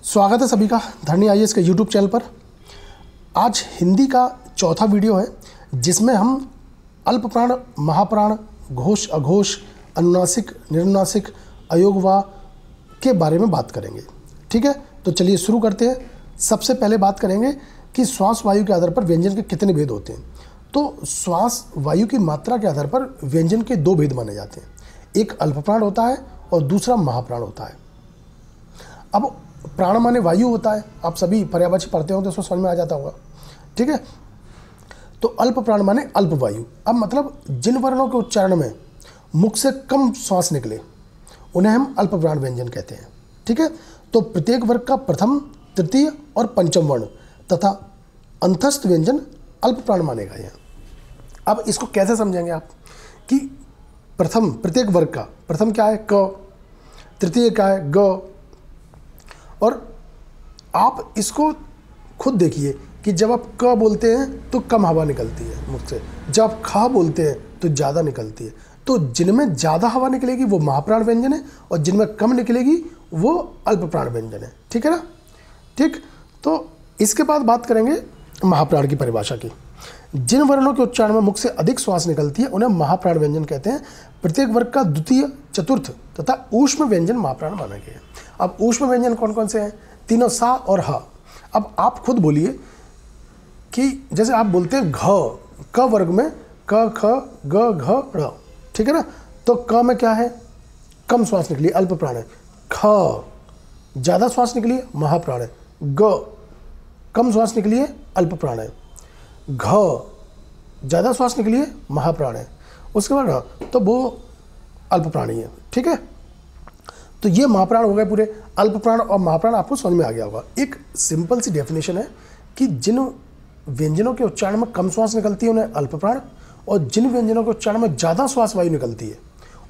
स्वागत है सभी का धरनी आईएएस के यूट्यूब चैनल पर। आज हिंदी का चौथा वीडियो है जिसमें हम अल्प प्राण, महाप्राण, घोष, अघोष, अनुनासिक, निरनुनासिक, अयोगवा के बारे में बात करेंगे। ठीक है, तो चलिए शुरू करते हैं। सबसे पहले बात करेंगे कि श्वास वायु के आधार पर व्यंजन के कितने भेद होते हैं। तो श्वास वायु की मात्रा के आधार पर व्यंजन के दो भेद माने जाते हैं, एक अल्प प्राण होता है और दूसरा महाप्राण होता है। अब प्राण माने वायु होता है, आप सभी पर्यायवाची पढ़ते हो तो उसको समझ में आ जाता होगा। ठीक है, तो अल्प प्राण माने अल्प वायु। अब मतलब जिन वर्णों के उच्चारण में मुख से कम श्वास निकले उन्हें हम अल्प प्राण व्यंजन कहते हैं। ठीक है, तो प्रत्येक वर्ग का प्रथम, तृतीय और पंचम वर्ण तथा अंतस्थ व्यंजन अल्प प्राण माने गए हैं। अब इसको कैसे समझेंगे आप कि प्रथम, प्रत्येक वर्ग का प्रथम क्या है क, तृतीय क्या है ग, और आप इसको खुद देखिए कि जब आप क बोलते हैं तो कम हवा निकलती है मुख से, जब आप ख बोलते हैं तो ज़्यादा निकलती है। तो जिनमें ज़्यादा हवा निकलेगी वो महाप्राण व्यंजन है और जिनमें कम निकलेगी वो अल्प प्राण व्यंजन है। ठीक है ना। ठीक, तो इसके बाद बात करेंगे महाप्राण की परिभाषा की। जिन वर्णों के उच्चारण में मुख से अधिक श्वास निकलती है उन्हें महाप्राण व्यंजन कहते हैं। प्रत्येक वर्ग का द्वितीय, चतुर्थ तथा ऊष्म व्यंजन महाप्राण माना गया है। अब ऊष्म व्यंजन कौन कौन से हैं? तीनों सा और ह। अब आप खुद बोलिए कि जैसे आप बोलते हैं घ, क वर्ग में क, ख, ग, घ, ड़। ठीक है ना। तो क में क्या है? कम श्वास निकली, अल्प प्राण है। ख ज़्यादा श्वास निकली है, महाप्राण है। ग कम श्वास निकली है, अल्प प्राण है। घ ज़्यादा श्वास निकली है, महाप्राण है। उसके बाद ड़, तो वो अल्प प्राणी है। ठीक है, तो ये महाप्राण हो गए पूरे। अल्प प्राण और महाप्राण आपको समझ में आ गया होगा। एक सिंपल सी डेफिनेशन है कि जिन व्यंजनों के उच्चारण में कम श्वास निकलती है उन्हें अल्प प्राण, और जिन व्यंजनों के उच्चारण में ज़्यादा श्वास वायु निकलती है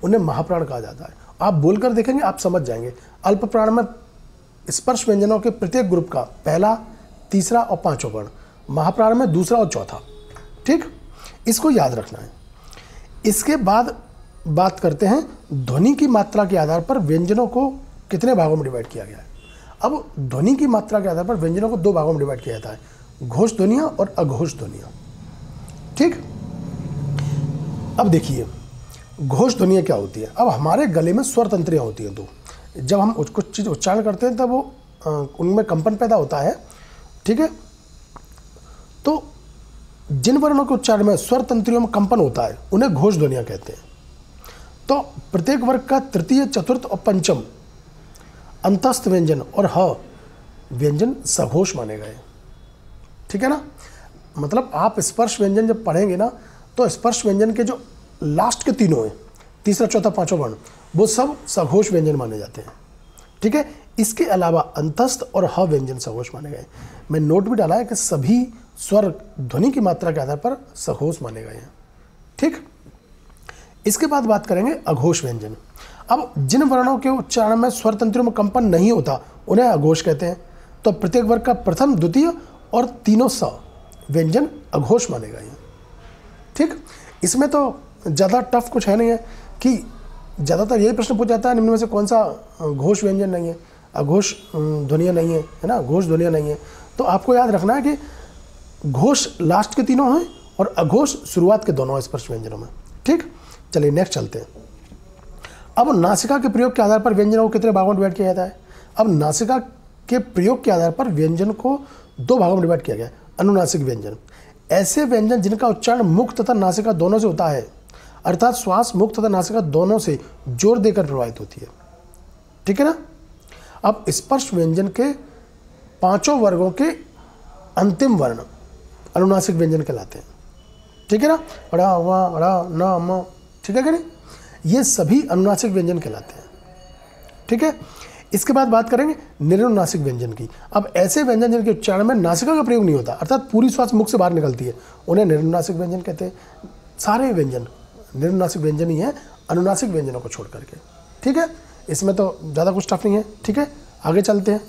उन्हें महाप्राण कहा जाता है। आप बोलकर देखेंगे, आप समझ जाएंगे। अल्प प्राण में स्पर्श व्यंजनों के प्रत्येक ग्रुप का पहला, तीसरा और पांचवा वर्ण, महाप्राण में दूसरा और चौथा। ठीक, इसको याद रखना है। इसके बाद बात करते हैं ध्वनि की मात्रा के आधार पर व्यंजनों को कितने भागों में डिवाइड किया गया है। अब ध्वनि की मात्रा के आधार पर व्यंजनों को दो भागों में डिवाइड किया जाता है, घोष ध्वनियाँ और अघोष ध्वनियाँ। ठीक, अब देखिए घोष ध्वनियाँ क्या होती है। अब हमारे गले में स्वर तंत्रियाँ होती हैं दो। जब हम कुछ चीज़ उच्चारण करते हैं तब वो उनमें कंपन पैदा होता है। ठीक है, तो जिन वर्णों के उच्चारण में स्वर तंत्रियों में कंपन होता है उन्हें घोष ध्वनियाँ कहते हैं। तो प्रत्येक वर्ग का तृतीय, चतुर्थ और पंचम अंतस्थ व्यंजन और ह व्यंजन सघोष माने गए। ठीक है ना। मतलब आप स्पर्श व्यंजन जब पढ़ेंगे ना तो स्पर्श व्यंजन के जो लास्ट के तीनों हैं, तीसरा, चौथा, पांचवा वर्ण, वो सब सघोष व्यंजन माने जाते हैं। ठीक है, इसके अलावा अंतस्थ और ह व्यंजन सघोष माने गए। मैं नोट भी डाला है कि सभी स्वर ध्वनि की मात्रा के आधार पर सघोष माने गए हैं। ठीक, इसके बाद बात करेंगे अघोष व्यंजन। अब जिन वर्णों के उच्चारण में स्वर तंत्रियों में कंपन नहीं होता उन्हें अघोष कहते हैं। तो प्रत्येक वर्ग का प्रथम, द्वितीय और तीनों स व्यंजन अघोष माने गए हैं। ठीक, इसमें तो ज़्यादा टफ कुछ है नहीं है कि ज़्यादातर यही प्रश्न पूछा जाता है निम्न में से कौन सा घोष व्यंजन नहीं है, अघोष ध्वनियाँ नहीं है ना, घोष ध्वनियाँ नहीं है। तो आपको याद रखना है कि घोष लास्ट के तीनों हैं और अघोष शुरुआत के दोनों स्पर्श व्यंजनों में। ठीक, चलिए नेक्स्ट चलते हैं। अब नासिका के प्रयोग के आधार पर व्यंजनों को कितने भागों में डिवाइड किया जाता है। अब नासिका के प्रयोग के आधार पर व्यंजन को दो भागों में डिवाइड किया गया है। अनुनासिक व्यंजन, ऐसे व्यंजन जिनका उच्चारण मुख तथा नासिका दोनों से होता है, अर्थात श्वास मुख तथा नासिका दोनों से जोर देकर प्रवाहित होती है। ठीक है ना। अब स्पर्श व्यंजन के पांचों वर्गों के अंतिम वर्ण अनुनासिक व्यंजन कहलाते हैं। ठीक है ना। ड़ा, वा, ड़ा, न, म। ठीक है कि नहीं, ये सभी अनुनासिक व्यंजन कहलाते हैं। ठीक है, इसके बाद बात करेंगे निरनुनासिक व्यंजन की। अब ऐसे व्यंजन जिनके उच्चारण में नासिका का प्रयोग नहीं होता, अर्थात पूरी श्वास मुख से बाहर निकलती है, उन्हें निरनुनासिक व्यंजन कहते हैं। सारे व्यंजन निरनुनासिक व्यंजन ही है, अनुनासिक व्यंजनों को छोड़ करके। ठीक है, इसमें तो ज़्यादा कुछ टफ नहीं है। ठीक है, आगे चलते हैं।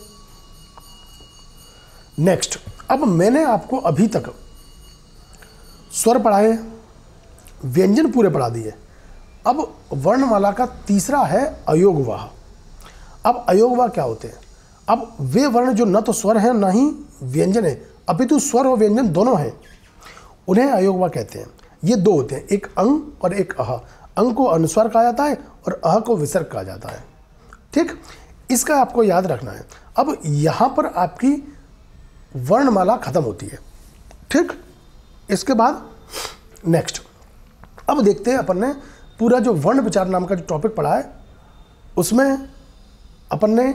नेक्स्ट, अब मैंने आपको अभी तक स्वर पढ़ाए, व्यंजन पूरे पढ़ा दिए। अब वर्णमाला का तीसरा है अयोगवाह। अब अयोगवाह क्या होते हैं? अब वे वर्ण जो न तो स्वर हैं न ही व्यंजन है, अपितु स्वर और व्यंजन दोनों हैं, उन्हें अयोगवा कहते हैं। ये दो होते हैं, एक अंग और एक अह। अंग को अनुस्वर कहा जाता है और अह को विसर्ग कहा जाता है। ठीक, इसका आपको याद रखना है। अब यहाँ पर आपकी वर्णमाला खत्म होती है। ठीक, इसके बाद नेक्स्ट अब देखते हैं, अपन ने पूरा जो वर्ण विचार नाम का जो टॉपिक पढ़ा है उसमें अपन ने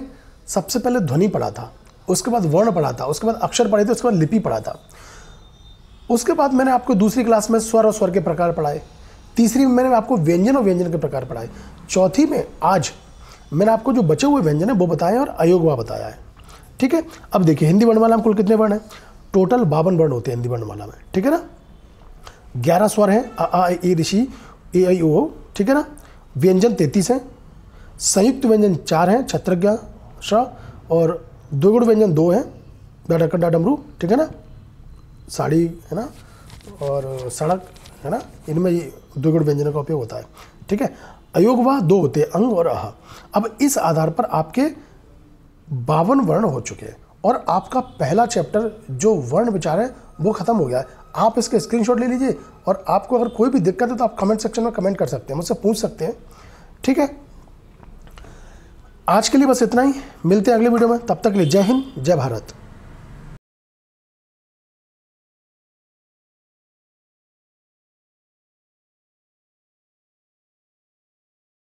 सबसे पहले ध्वनि पढ़ा था, उसके बाद वर्ण पढ़ा था, उसके बाद अक्षर पढ़े थे, उसके बाद लिपि पढ़ा था। उसके बाद मैंने आपको दूसरी क्लास में स्वर और स्वर के प्रकार पढ़ाए, तीसरी में मैंने आपको व्यंजन और व्यंजन के प्रकार पढ़ाए, चौथी में आज मैंने आपको जो बचे हुए व्यंजन है वो बताए और अयोगवा बताया है। ठीक है, अब देखिए हिंदी वर्णमाला में कुल कितने वर्ण हैं? टोटल 52 वर्ण होते हैं हिंदी वर्णमाला में। ठीक है ना, 11 स्वर हैं, अ आ ई ऋषि ए आई ओ। ठीक है ना, व्यंजन 33 हैं, संयुक्त व्यंजन 4 हैं, छत्रज्ञ श, और द्विगुण व्यंजन 2 हैं, डा डमरू। ठीक है ना, साड़ी है ना और सड़क है ना, इनमें ये द्विगुण व्यंजनों का उपयोग होता है। ठीक है, अयोगवा 2 होते हैं, अंग और अह। अब इस आधार पर आपके 52 वर्ण हो चुके हैं और आपका पहला चैप्टर जो वर्ण विचार है वो खत्म हो गया है। आप इसके स्क्रीनशॉट ले लीजिए और आपको अगर कोई भी दिक्कत है तो आप कमेंट सेक्शन में कमेंट कर सकते हैं, मुझसे पूछ सकते हैं। ठीक है, आज के लिए बस इतना ही, मिलते हैं अगले वीडियो में, तब तक के लिए जय हिंद जय भारत।